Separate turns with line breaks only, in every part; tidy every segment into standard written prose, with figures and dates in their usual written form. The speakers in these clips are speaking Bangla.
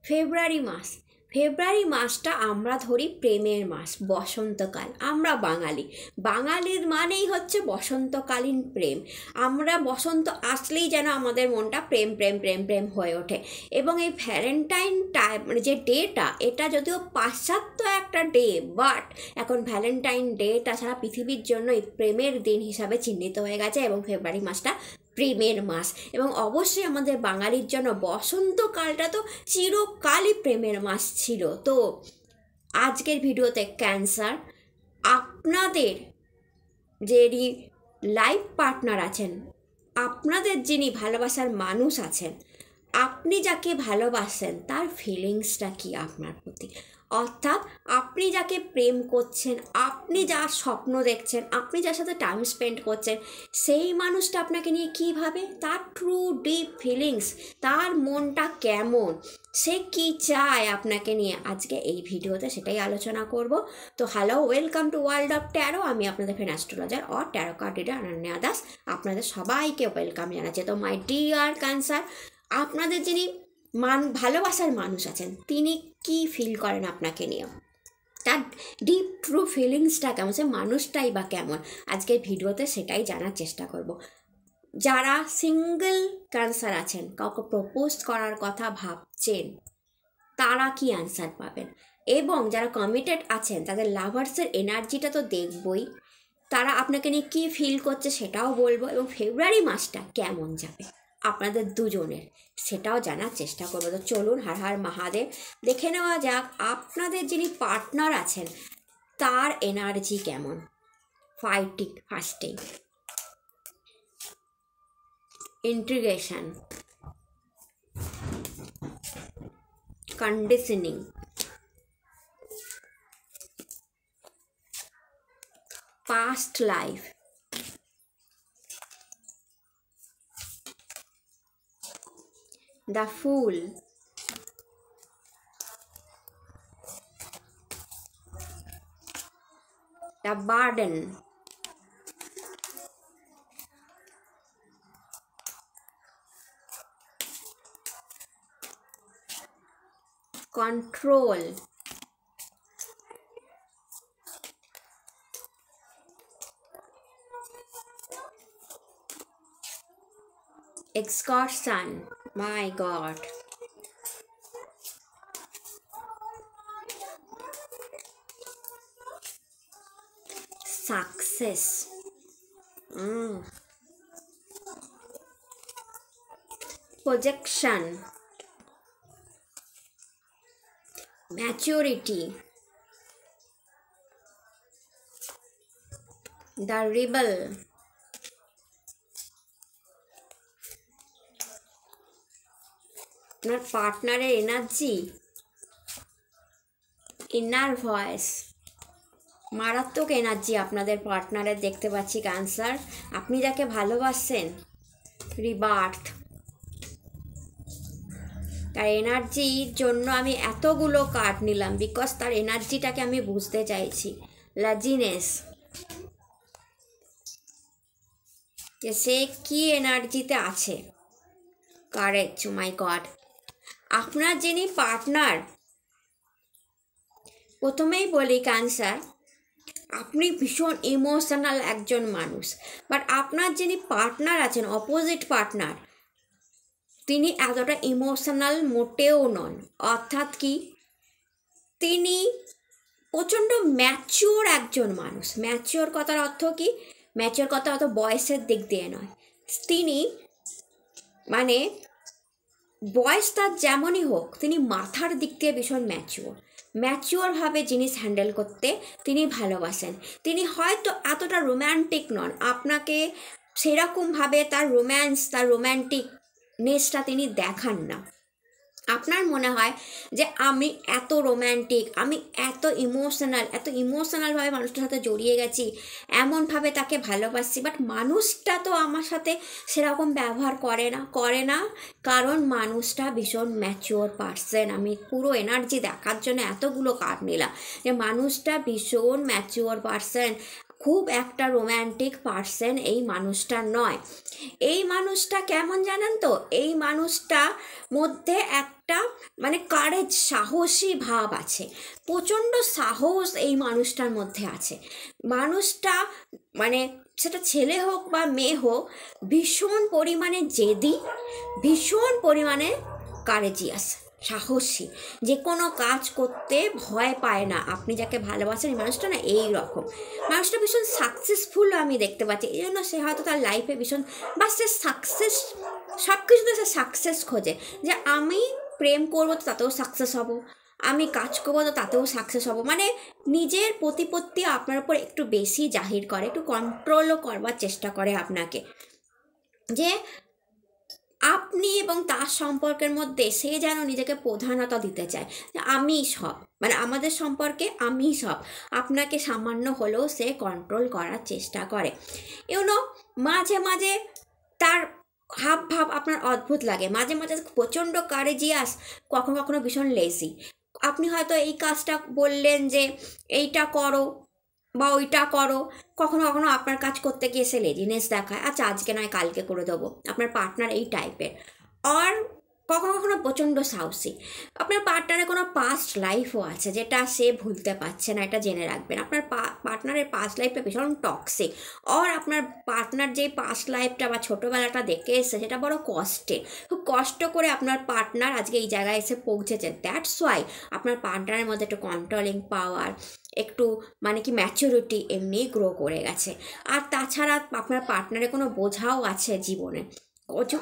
ফেব্রুয়ারি মাস, ফেব্রুয়ারি মাসটা আমরা ধরি প্রেমের মাস, বসন্তকাল। আমরা বাঙালির মানেই হচ্ছে বসন্তকালীন প্রেম। আমরা বসন্ত আসলেই যেন আমাদের মনটা প্রেম প্রেম প্রেম প্রেম হয়ে ওঠে। এবং এই ভ্যালেন্টাইন মানে যে ডেটা, এটা যদিও পাশ্চাত্য একটা ডে, বাট এখন ভ্যালেন্টাইন ডেটা সারা পৃথিবীর জন্য এই প্রেমের দিন হিসাবে চিহ্নিত হয়ে গেছে। এবং ফেব্রুয়ারি মাসটা প্রেমের মাস। এবং অবশ্যই আমাদের বাঙালির জন্য বসন্তকালটা তো চিরকালই প্রেমের মাস ছিল। তো আজকের ভিডিওতে ক্যান্সার, আপনাদের যিনি লাইফ পার্টনার আছেন, আপনাদের যিনি ভালোবাসার মানুষ আছেন, আপনি যাকে ভালোবাসেন তার ফিলিংসটা কি আপনার প্রতি, অর্থাৎ আপনি যাকে প্রেম করছেন, আপনি যার স্বপ্ন দেখছেন, আপনি যার সাথে টাইম স্পেন্ড করছেন, সেই মানুষটা আপনাকে নিয়ে কী ভাবে, তার ট্রু ডিপ ফিলিংস, তার মনটা কেমন, সে কি চায় আপনাকে নিয়ে, আজকে এই ভিডিওতে সেটাই আলোচনা করব। তো hello, welcome to world of taro. আমি আপনাদের friend astrologer or taro card reader Ananya Das. আপনাদের সবাইকে ওয়েলকাম জানাচ্ছি। তো মাই ডিয়ার ক্যান্সার, আপনাদের যিনি ভালোবাসার মানুষ আছেন, তিনি কি ফিল করেন আপনাকে নিয়ে, তার ডিপ ট্রু ফিলিংসটা কেমন, সে মানুষটাই বা কেমন, আজকের ভিডিওতে সেটাই জানার চেষ্টা করব। যারা সিঙ্গেল ক্যান্সার আছেন, কাউকে প্রপোজ করার কথা ভাবছেন, তারা কি অ্যান্সার পাবেন, এবং যারা কমিটেড আছেন তাদের লাভার্সের এনার্জিটা তো দেখবই, তারা আপনাকে নিয়ে কী ফিল করছে সেটাও বলবো, এবং ফেব্রুয়ারি মাসটা কেমন যাবে আপনাদের দুজনের সেটাও জানার চেষ্টা করবো। তো চলুন, হর হর মহাদেব, দেখে নেওয়া যাক আপনাদের যিনি পার্টনার আছেন তার এনার্জি কেমন। Fighting, fasting, integration, conditioning, past life, the Fool, the Burden, Control, Excursion, my God, Success, Projection, Maturity, the Rebel, আপনার পার্টনারের এনার্জি, ইনার ভয়েস, মারাত্মক এনার্জি আপনাদের পার্টনারের দেখতে পাচ্ছি ক্যান্সার। আপনি যাকে ভালোবাসেন, রিবার্থ, তার এনার্জির জন্য আমি এতগুলো কার্ড নিলাম, বিকজ তার এনার্জিটাকে আমি বুঝতে চাইছি। লাজিনেস, যে সে কি এনার্জিতে আছে। কারেক্ট, মাই গড। আপনার যিনি পার্টনার, প্রথমেই বলি ক্যান্সার, আপনি ভীষণ ইমোশনাল একজন মানুষ, বাট আপনার যিনি পার্টনার আছেন, অপোজিট পার্টনার, তিনি এতটা ইমোশনাল মোটেও নন। অর্থাৎ কি, তিনি প্রচণ্ড ম্যাচিওর একজন মানুষ। ম্যাচিওর কথার অর্থ কি, ম্যাচিওর কথা অত বয়সের দিক দিয়ে নয়, তিনি মানে বয়স তার যেমনই হোক, তিনি মাথার দিক দিয়ে ভীষণ ম্যাচিওরভাবে জিনিস হ্যান্ডেল করতে তিনি ভালোবাসেন। তিনি হয়তো এতটা রোম্যান্টিক নন, আপনাকে সেরকমভাবে তার রোম্যান্স, তার রোম্যান্টিকনেসটা তিনি দেখান না। আপনার মনে হয় যে আমি এত রোম্যান্টিক, আমি এত ইমোশনালভাবে মানুষটার সাথে জড়িয়ে গেছি, এমনভাবে তাকে ভালোবাসছি, বাট মানুষটা তো আমার সাথে সেরকম ব্যবহার করে না, কারণ মানুষটা ভীষণ ম্যাচিওর পার্সন। আমি পুরো এনার্জি দেখার জন্য এতগুলো কার্ড নিলাম, যে মানুষটা ভীষণ ম্যাচিওর পার্সন, খুব একটা রোম্যান্টিক পার্সন এই মানুষটা নয়। এই মানুষটা কেমন জানেন তো, এই মানুষটা মধ্যে একটা মানে কারেজ, সাহসী ভাব আছে, প্রচণ্ড সাহস এই মানুষটার মধ্যে আছে। মানুষটা মানে সেটা ছেলে হোক বা মেয়ে হোক, ভীষণ পরিমাণে জেদি, ভীষণ পরিমাণে কারেজিয়াস, সাহসী, যে কোনো কাজ করতে ভয় পায় না। আপনি যাকে ভালোবাসেন এই মানুষটা না এই রকম মানুষটা ভীষণ সাকসেসফুল আমি দেখতে পাচ্ছি। এই জন্য সে হয়তো তার লাইফে ভীষণ, বা সে সাকসেস, সব কিছুতে সে সাকসেস খোঁজে, যে আমি প্রেম করবো তো তাতেও সাকসেস হব, আমি কাজ করবো তো তাতেও সাকসেস হব। মানে নিজের প্রতিপত্তি আপনার উপর একটু বেশি জাহির করে, একটু কন্ট্রোলও করবার চেষ্টা করে আপনাকে, যে আপনি এবং তার সম্পর্কের মধ্যে সে যেন নিজেকে প্রধানতা দিতে চায়, যে আমি সব, মানে আমাদের সম্পর্কে আমি সব। আপনাকে সামান্য হলেও সে কন্ট্রোল করার চেষ্টা করে। ইউনো, মাঝে মাঝে তার হাব ভাব আপনার অদ্ভুত লাগে, মাঝে মাঝে প্রচণ্ড কারেজিয়াস, কখনো কখনো ভীষণ লেজি। আপনি হয়তো এই কাজটা বললেন যে এইটা করো বা ওইটা করো, কখনো কখনো আপনার কাজ করতে গিয়ে সে লেজিনেস দেখায়, আচ্ছা আজকে নয় কালকে করে দেবো। আপনার পার্টনার এই টাইপের। আর কখনো কখনো প্রচণ্ড সাহসী। আপনার পার্টনারের কোনো পাস্ট লাইফও আছে যেটা সে ভুলতে পারছে না, এটা জেনে রাখবেন। আপনার পার্টনারের পাস্ট লাইফটা ভীষণ টক্সিক, আর আপনার পার্টনার যে পাস্ট লাইফটা বা ছোটোবেলাটা দেখে এসছে সেটা বড় কষ্টের, খুব কষ্ট করে আপনার পার্টনার আজকে এই জায়গায় এসে পৌঁছেছে। দ্যাটস ওয়াই আপনার পার্টনারের মধ্যে একটু কন্ট্রোলিং পাওয়ার, একটু মানে কি ম্যাচুরিটি এমনি গ্রো করে গেছে। আর তাছাড়া আপনার পার্টনারের কোনো বোঝাও আছে জীবনে,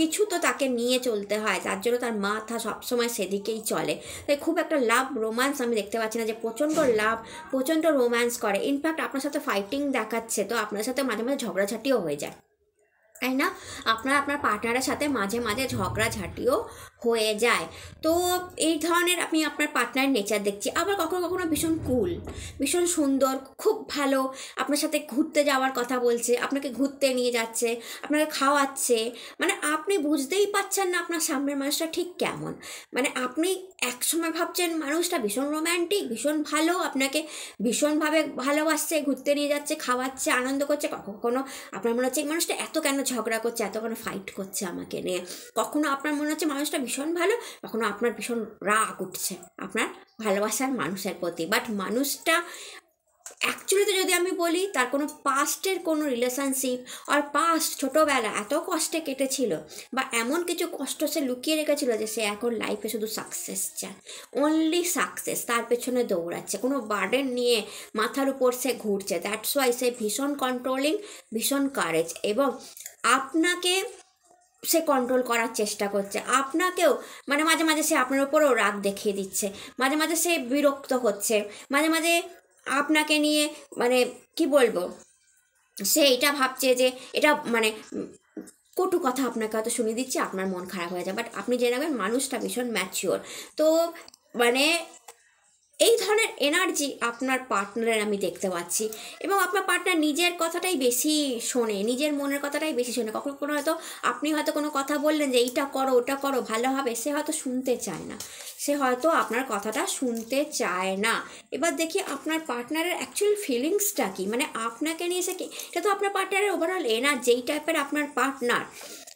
কিছু তো তাকে নিয়ে চলতে হয়, তার জন্য তার মাথা সবসময় সেদিকেই চলে। তাই খুব একটা লাভ রোম্যান্স আমি দেখতে পাচ্ছি না যে প্রচণ্ড লাভ, প্রচণ্ড রোম্যান্স করে। ইনফ্যাক্ট আপনার সাথে ফাইটিং দেখাচ্ছে, তো আপনার সাথে মাঝে মাঝে ঝগড়াঝাটিও হয়ে যায়, তাই না? আপনার পার্টনারের সাথে মাঝে মাঝে ঝগড়াঝাটিও হয়ে যায়। তো এই ধরনের আমি আপনার পার্টনারের নেচার দেখছি। আবার কখনো কখনো ভীষণ কুল, ভীষণ সুন্দর, খুব ভালো, আপনার সাথে ঘুরতে যাওয়ার কথা বলছে, আপনাকে ঘুরতে নিয়ে যাচ্ছে, আপনাকে খাওয়াচ্ছে, মানে আপনি বুঝতেই পারছেন না আপনার সামনের মানুষটা ঠিক কেমন। মানে আপনি একসময় ভাবছেন মানুষটা ভীষণ রোম্যান্টিক, ভীষণ ভালো, আপনাকে ভীষণভাবে ভালোবাসছে, ঘুরতে নিয়ে যাচ্ছে, খাওয়াচ্ছে, আনন্দ করছে। কখনো আপনার মনে হচ্ছে এই মানুষটা এত কেন ঝগড়া করছে, এত কেন ফাইট করছে আমাকে নিয়ে। কখনো আপনার মনে হচ্ছে মানুষটা ভীষণ ভালো, কখনো আপনার ভীষণ রাগ উঠছে আপনার ভালোবাসার মানুষের প্রতি। বাট মানুষটা অ্যাকচুয়ালিতে যদি আমি বলি, তার কোনো পাস্টের কোনো রিলেশনশিপ আর পাস্ট ছোটোবেলা এত কষ্টে কেটেছিল, বা এমন কিছু কষ্ট সে লুকিয়ে রেখেছিল যে সে এখন লাইফে শুধু সাকসেস চায়, অনলি সাকসেস, তার পেছনে দৌড়াচ্ছে, কোনো বার্ডেন নিয়ে মাথার উপর সে ঘুরছে। দ্যাটস ওয়াই সে ভীষণ কন্ট্রোলিং, ভীষণ কারেজ, এবং আপনাকে সে কন্ট্রোল করার চেষ্টা করছে। আপনাকেও মানে মাঝে মাঝে সে আপনার উপরেও রাগ দেখিয়ে দিচ্ছে, মাঝে মাঝে সে বিরক্ত হচ্ছে, মাঝে মাঝে আপনাকে নিয়ে মানে কি বলবো, সে এটা ভাবছে যে এটা মানে কটু কথা আপনাকে হয়তো শুনিয়ে দিচ্ছে, আপনার মন খারাপ হয়ে যায়। বাট আপনি জেনে রাখবেন মানুষটা ভীষণ ম্যাচিওর। তো মানে এই ধরনের এনার্জি আপনার পার্টনারের আমি দেখতে পাচ্ছি, এবং আপনার পার্টনার নিজের কথাটাই বেশি শোনে, নিজের মনের কথাটাই বেশি শোনে। কখনো কোনো হয়তো আপনি হয়তো কোনো কথা বললেন যে এইটা করো ওটা করো ভালো হবে, সে হয়তো শুনতে চায় না, সে হয়তো আপনার কথাটা শুনতে চায় না। এবার দেখি আপনার পার্টনারের অ্যাকচুয়াল ফিলিংসটা কী, মানে আপনাকে নিয়ে সে কি, এটা তো আপনার পার্টনারের ওভারঅল এনার্জি, যেই টাইপের আপনার পার্টনার,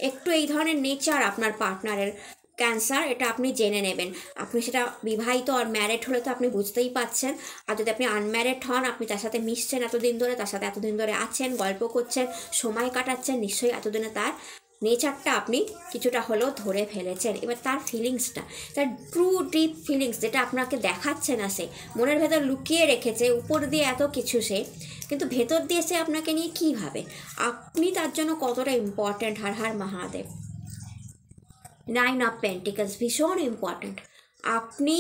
একটু এই ধরনের নেচার আপনার পার্টনারের ক্যান্সার, এটা আপনি জেনে নেবেন। আপনি সেটা বিবাহিত আর ম্যারিড হলে তো আপনি বুঝতেই পাচ্ছেন, আর যদি আপনি আনম্যারিড হন, আপনি তার সাথে মিশছেন এতদিন ধরে, তার সাথে এতদিন ধরে আছেন, গল্প করছেন, সময় কাটাচ্ছেন, নিশ্চয়ই এতদিনে তার নেচারটা আপনি কিছুটা হলেও ধরে ফেলেছেন। এবার তার ফিলিংসটা, তার ট্রু ডিপ ফিলিংস, যেটা আপনাকে দেখাচ্ছে না, সে মনের ভেতর লুকিয়ে রেখেছে, উপর দিয়ে এত কিছু সে, কিন্তু ভেতর দিয়ে সে আপনাকে নিয়ে কী ভাবে, আপনি তার জন্য কতটা important. Har Har Mahadev. 9 of pentacles ভীষণ ইম্পর্ট্যান্ট, আপনি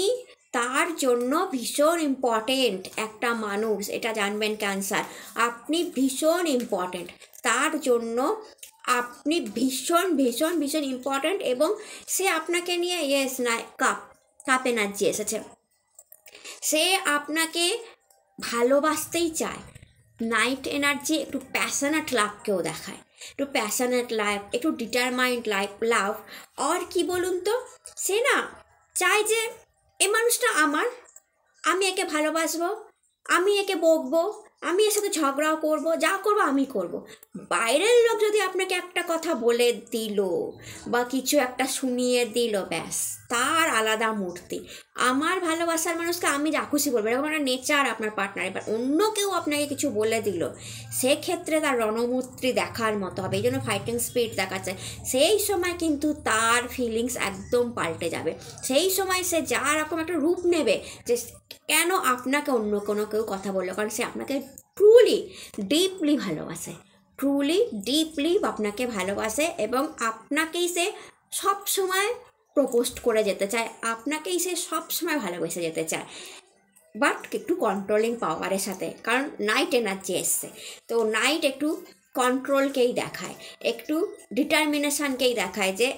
তার জন্য ভীষণ ইম্পর্টেন্ট একটা মানুষ, এটা জানবেন ক্যান্সার, আপনি ভীষণ ইম্পর্টেন্ট তার জন্য, আপনি ভীষণ ভীষণ ভীষণ ইম্পর্ট্যান্ট। এবং সে আপনাকে নিয়ে ইয়েস না কাপ এনার্জি এসেছে, সে আপনাকে ভালোবাসতেই চায়। নাইট এনার্জি একটু প্যাশনেট লাভকেও দেখায়, একটু প্যাশনেট লাভ, একটু ডিটারমাইন্ড লাভ। আর কি বলুন তো, সে না চায় যে এই মানুষটা আমার, আমি একে ভালোবাসবো, আমি একে বকবো, আমি এর সাথে ঝগড়াও করব, যা করবো আমি করব। বাইরের লোক যদি আপনাকে একটা কথা বলে দিল বা কিছু একটা শুনিয়ে দিল, ব্যাস তার আলাদা মূর্তি। আমার ভালোবাসার মানুষকে আমি যা খুশি বলবো, এরকম একটা নেচার আপনার পার্টনার। এবার অন্য কেউ আপনাকে কিছু বলে দিল, সেক্ষেত্রে তার রণমূর্তি দেখার মতো হবে, এই জন্য ফাইটিং স্পিরিট দেখাচ্ছে। সেই সময় কিন্তু তার ফিলিংস একদম পাল্টে যাবে। সেই সময় সে যা রকম একটা রূপ নেবে, যে কেন আপনাকে অন্য কোনো কেউ কথা বললো, কারণ সে আপনাকে ট্রুলি ডিপলি ভালোবাসে, ট্রুলি ডিপলি আপনাকে ভালোবাসে, এবং আপনাকেই সে সব সময় প্রপোজ করে যেতে চায়, আপনাকেই সে সব সময় ভালোবেসে যেতে চায়, বাট একটু কন্ট্রোলিং পাওয়ারের সাথে, কারণ নাইট এনার্জি এসছে। তো নাইট একটু কন্ট্রোলকেই দেখায়, একটু ডিটারমিনেশানকেই দেখায়, যে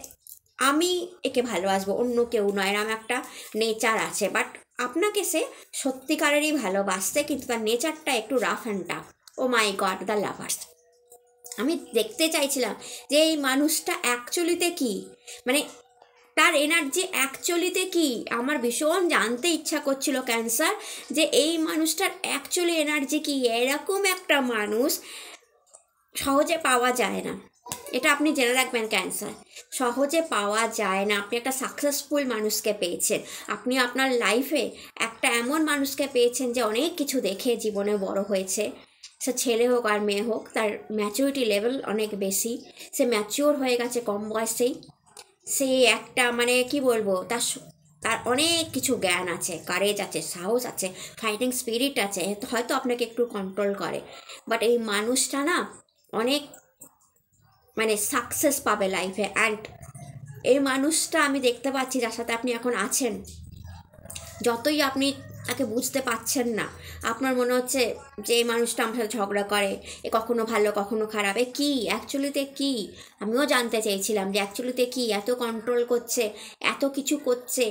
আমি একে ভালোবাসবো, অন্য কেউ নয়, এরম একটা নেচার আছে। বাট আপনাকে সে সত্যিকারেরই ভালোবাসছে, কিন্তু তার নেচারটা একটু rough and tough. Oh my god, the lovers. আমি দেখতে চাইছিলাম যে এই মানুষটা অ্যাকচুয়ালিতে কি, মানে তার এনার্জি অ্যাকচুয়ালিতে কি। আমার ভীষণ জানতে ইচ্ছা করছিল ক্যান্সার, যে এই মানুষটার অ্যাকচুয়ালি এনার্জি কি। এরকম একটা মানুষ সহজে পাওয়া যায় না, এটা আপনি জেনে রাখবেন ক্যান্সার, সহজে পাওয়া যায় না। আপনি একটা সাকসেসফুল মানুষকে পেয়েছেন, আপনি আপনার লাইফে একটা এমন মানুষকে পেয়েছেন যে অনেক কিছু দেখে জীবনে বড় হয়েছে। সে ছেলে হোক আর মেয়ে হোক, তার ম্যাচুরিটি লেভেল অনেক বেশি, সে ম্যাচিওর হয়ে গেছে কম বয়সেই। সে একটা মানে কি বলবো, তার অনেক কিছু জ্ঞান আছে, কারেজ আছে, সাহস আছে, ফাইটিং স্পিরিট আছে, হয়তো আপনাকে একটু কন্ট্রোল করে। বাট এই মানুষটা না অনেক মানে সাকসেস পাবে লাইফে। অ্যান্ড এই মানুষটা আমি দেখতে পাচ্ছি যার সাথে আপনি এখন আছেন, যতই আপনি তাকে বুঝতে পারছেন না, আপনার মনে হচ্ছে যে এই মানুষটা আমার সাথে ঝগড়া করে, এ কখনো ভালো কখনো খারাপ, এ কী অ্যাকচুয়ালিতে কী। আমিও জানতে চেয়েছিলাম যে অ্যাকচুয়ালিতে কী, এত কন্ট্রোল করছে, এত কিছু করছে,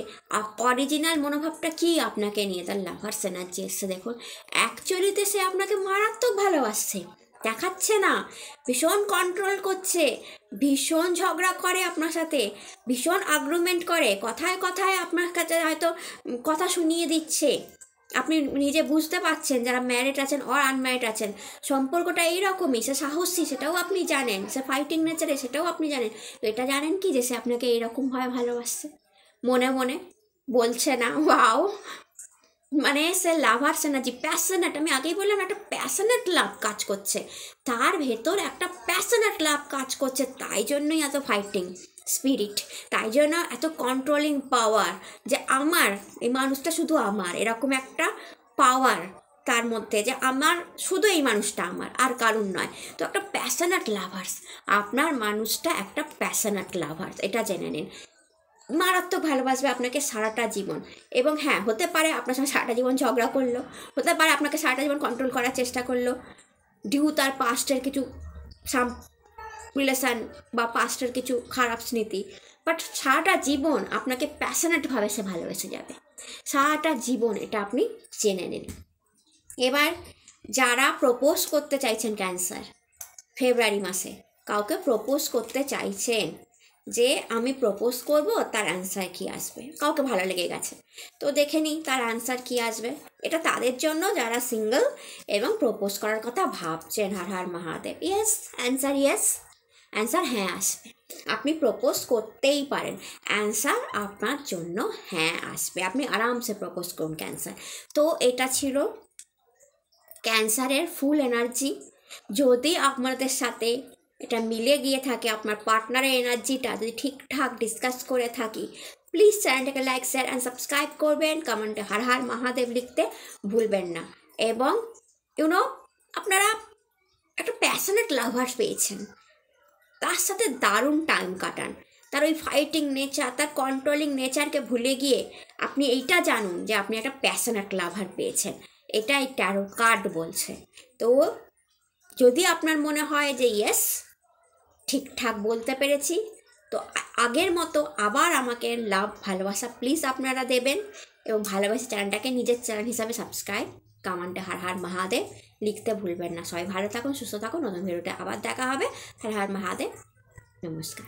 অরিজিনাল মনোভাবটা কী আপনাকে নিয়ে। তার লাভার্স এনার্জি এসছে দেখুন, অ্যাকচুয়ালিতে সে আপনাকে মারাত্মক ভালোবাসছে, দেখাচ্ছে না, ভীষণ কন্ট্রোল করছে, ভীষণ ঝগড়া করে আপনার সাথে, ভীষণ আর্গুমেন্ট করে, কথায় কথায় আপনার কাছে হয়তো কথা শুনিয়ে দিচ্ছে। আপনি নিজে বুঝতে পারছেন, যারা ম্যারিড আছেন অর আনম্যারিড আছেন, সম্পর্কটা এইরকমই। সে সাহসী, সেটাও আপনি জানেন, সে ফাইটিং নেচারে, সেটাও আপনি জানেন। তো এটা জানেন কি, যে সে আপনাকে এইরকমভাবে ভালোবাসছে, মনে মনে বলছে না ওয়াও, মানে সে লাভার্স এনার্জি, প্যাশনেট। আমি আগেই বললাম একটা প্যাশনেট লাভ কাজ করছে, তার ভেতর একটা প্যাশনেট লাভ কাজ করছে, তাই জন্যই এত ফাইটিং স্পিরিট, তাই জন্য এত কন্ট্রোলিং পাওয়ার, যে আমার এই মানুষটা শুধু আমার, এরকম একটা পাওয়ার তার মধ্যে, যে আমার শুধু এই মানুষটা আমার, আর কারণ নয়। তো একটা প্যাশনেট লাভার্স, আপনার মানুষটা একটা প্যাশনেট লাভার্স, এটা জেনে নিন। মারাত্মক ভালোবাসবে আপনাকে সারাটা জীবন। এবং হ্যাঁ, হতে পারে আপনার সঙ্গে সারাটা জীবন ঝগড়া করলো, হতে পারে আপনাকে সারাটা জীবন কন্ট্রোল করার চেষ্টা করলো, ডিউ তার পাস্টের কিছু রিলেশান বা পাস্টের কিছু খারাপ স্মৃতি। বাট সারাটা জীবন আপনাকে প্যাশনেটভাবে সে ভালোবেসে যাবে, সারাটা জীবন, এটা আপনি জেনে নিন। এবার যারা প্রপোজ করতে চাইছেন ক্যান্সার, ফেব্রুয়ারি মাসে কাউকে প্রপোজ করতে চাইছেন, যে আমি প্রপোজ করব, তার অ্যান্সার কী আসবে, কাউকে ভালো লেগে গেছে, তো দেখে নিই তার অ্যান্সার কী আসবে। এটা তাদের জন্য যারা সিঙ্গেল এবং প্রপোজ করার কথা ভাবছেন। Har Har Mahadev. Yes, answer yes, answer হ্যাঁ আসবে। আপনি প্রপোজ করতেই পারেন, অ্যান্সার আপনার জন্য হ্যাঁ আসবে, আপনি আরামসে প্রপোজ করুন ক্যান্সার। তো এটা ছিল ক্যান্সারের ফুল এনার্জি। যদি আপনাদের সাথে এটা মিলে গিয়ে থাকে, আপনার পার্টনারের এনার্জিটা যদি ঠিকঠাক ডিসকাস করে থাকি, প্লিজ চ্যানেলটাকে লাইক, শেয়ার অ্যান্ড সাবস্ক্রাইব করবেন, কমেন্টে হর হর মহাদেব লিখতে ভুলবেন না। এবং আপনারা একটা প্যাশনেট লাভার্স পেয়েছেন, তার সাথে দারুণ টাইম কাটান। তার ওই ফাইটিং নেচার, তার কন্ট্রোলিং নেচারকে ভুলে গিয়ে আপনি এইটা জানুন যে আপনি একটা প্যাশনেট লাভার পেয়েছেন, এটাই ট্যারো কার্ড বলছে। তো যদি আপনার মনে হয় যে ইয়েস, ঠিকঠাক বলতে পেরেছি, তো আগের মতো আবার আমাকে লাভ, ভালোবাসা প্লিজ আপনারা দেবেন, এবং ভালোবাসা চ্যানেলটাকে নিজের চ্যানেল হিসাবে সাবস্ক্রাইব, কমেন্টে হর হর মহাদেব লিখতে ভুলবেন না। সবাই ভালো থাকুন, সুস্থ থাকুন, নতুন ভিডিওতে আবার দেখা হবে। হর হর মহাদেব, নমস্কার।